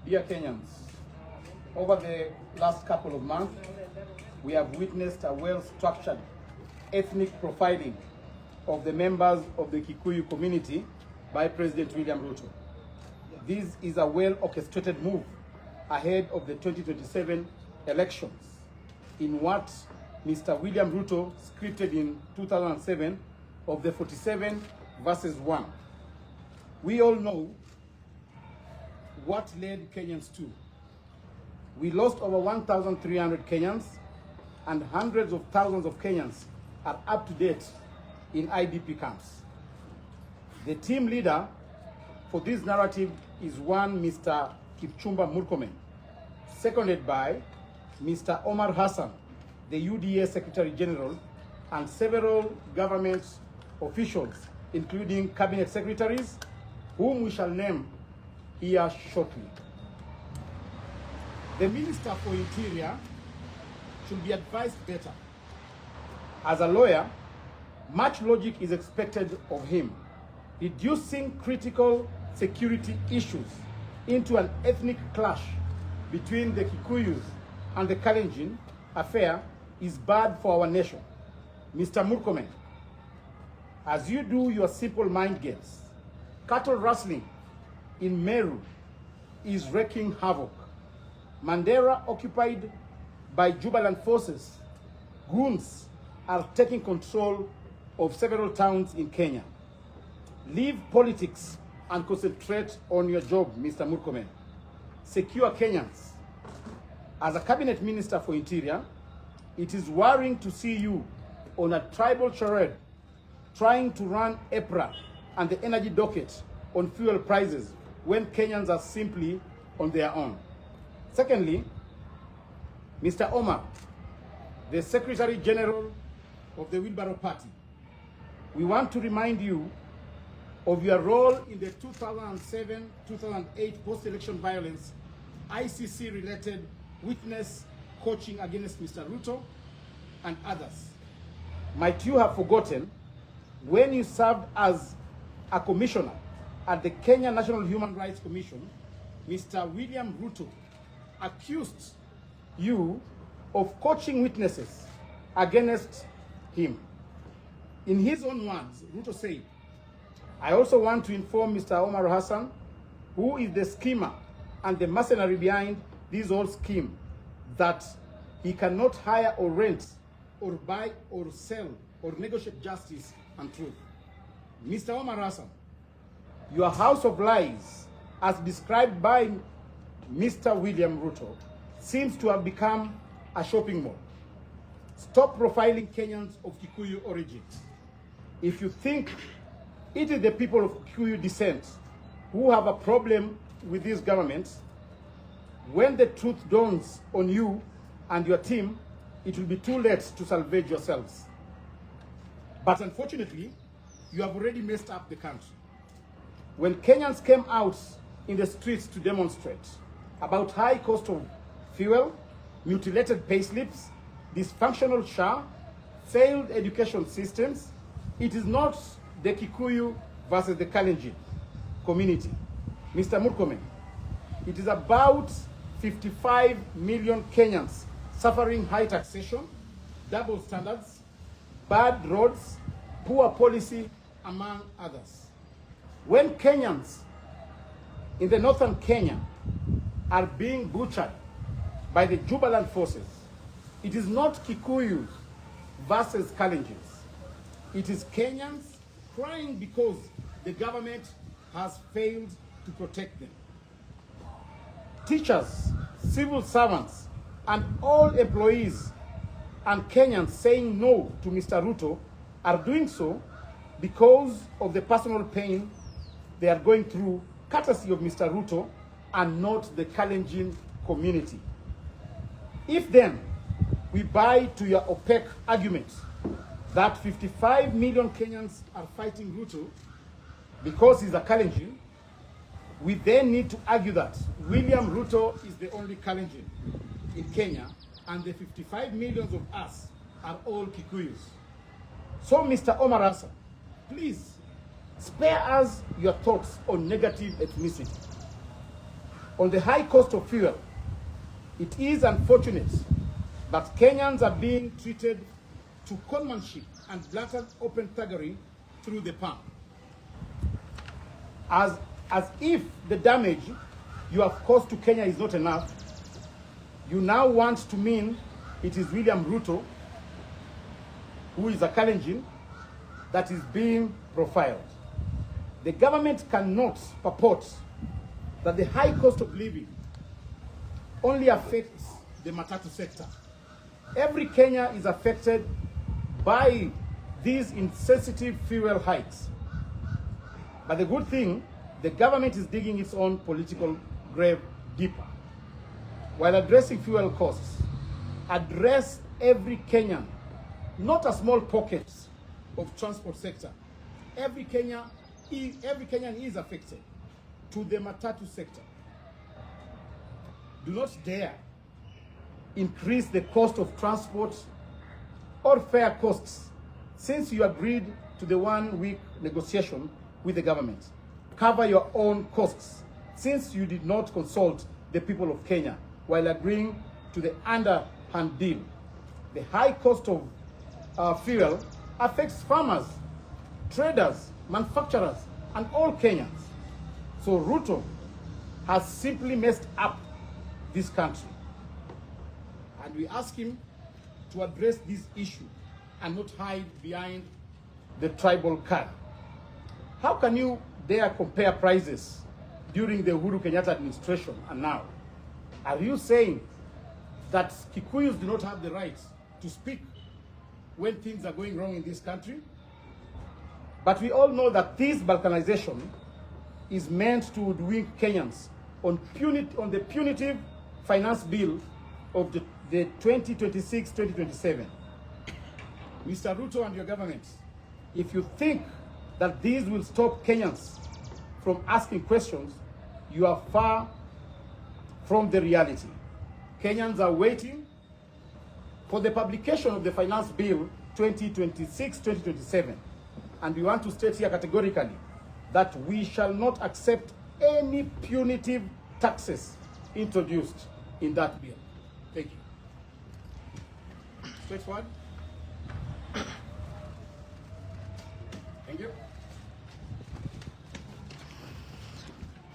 Dear Kenyans, over the last couple of months, we have witnessed a well-structured ethnic profiling of the members of the Kikuyu community by President William Ruto. This is a well-orchestrated move ahead of the 2027 elections in what Mr. William Ruto scripted in 2007 of the 47 versus 1. We all know what led Kenyans to. We lost over 1,300 Kenyans, and hundreds of thousands of Kenyans are up to date in IDP camps. The team leader for this narrative is one Mr. Kipchumba Murkomen, seconded by Mr. Omar Hassan, the UDA Secretary General, and several government officials, including cabinet secretaries, whom we shall name here shortly. The Minister for Interior should be advised better. As a lawyer, much logic is expected of him. Reducing critical security issues into an ethnic clash between the Kikuyus and the Kalenjin affair is bad for our nation. Mr. Murkomen, as you do your simple mind games, cattle rustling in Meru is wreaking havoc. Mandera, occupied by Jubaland forces, goons are taking control of several towns in Kenya. Leave politics and concentrate on your job, Mr. Murkomen. Secure Kenyans. As a cabinet minister for Interior, it is worrying to see you on a tribal charade trying to run EPRA and the energy docket on fuel prices when Kenyans are simply on their own. Secondly, Mr. Omar, the Secretary General of the Wheelbarrow Party, we want to remind you of your role in the 2007-2008 post-election violence ICC-related witness coaching against Mr. Ruto and others. Might you have forgotten when you served as a commissioner at the Kenya National Human Rights Commission, Mr. William Ruto accused you of coaching witnesses against him. In his own words, Ruto said, "I also want to inform Mr. Omar Hassan, who is the schemer and the mercenary behind this whole scheme, that he cannot hire or rent or buy or sell or negotiate justice and truth." Mr. Omar Hassan, your house of lies, as described by Mr. William Ruto, seems to have become a shopping mall. Stop profiling Kenyans of Kikuyu origin. If you think it is the people of Kikuyu descent who have a problem with this government, when the truth dawns on you and your team, it will be too late to salvage yourselves. But unfortunately, you have already messed up the country. When Kenyans came out in the streets to demonstrate about high cost of fuel, mutilated payslips, dysfunctional SHA, failed education systems, it is not the Kikuyu versus the Kalenjin community. Mr. Murkomen, it is about 55 million Kenyans suffering high taxation, double standards, bad roads, poor policy, among others. When Kenyans in the northern Kenya are being butchered by the Jubaland forces, it is not Kikuyus versus Kalenjins. It is Kenyans crying because the government has failed to protect them. Teachers, civil servants, and all employees and Kenyans saying no to Mr. Ruto are doing so because of the personal pain they are going through, courtesy of Mr. Ruto and not the Kalenjin community. If then we buy to your opaque argument that 55 million Kenyans are fighting Ruto because he's a Kalenjin, we then need to argue that William Ruto is the only Kalenjin in Kenya and the 55 millions of us are all Kikuyus. So Mr. Omar Hassan, please spare us your thoughts on negative ethnicity. On the high cost of fuel, it is unfortunate that Kenyans are being treated to conmanship and blatant open thuggery through the pump. As if the damage you have caused to Kenya is not enough, you now want to mean it is William Ruto, who is a Kalenjin, that is being profiled. The government cannot purport that the high cost of living only affects the matatu sector. Every Kenya is affected by these insensitive fuel hikes. But the good thing, the government is digging its own political grave deeper. While addressing fuel costs, address every Kenyan, not a small pocket of transport sector. Every Kenyan is affected, to the matatu sector. Do not dare increase the cost of transport or fare costs since you agreed to the 1-week negotiation with the government. Cover your own costs since you did not consult the people of Kenya while agreeing to the underhand deal. The high cost of fuel affects farmers, traders, manufacturers, and all Kenyans. So Ruto has simply messed up this country. And we ask him to address this issue and not hide behind the tribal card. How can you dare compare prices during the Uhuru Kenyatta administration and now? Are you saying that Kikuyus do not have the right to speak when things are going wrong in this country? But we all know that this balkanization is meant to hoodwink Kenyans on the punitive finance bill of the 2026-2027. Mr. Ruto and your government, if you think that these will stop Kenyans from asking questions, you are far from the reality. Kenyans are waiting for the publication of the finance bill 2026-2027. And we want to state here categorically that we shall not accept any punitive taxes introduced in that bill. Thank you. Straightforward. Thank you.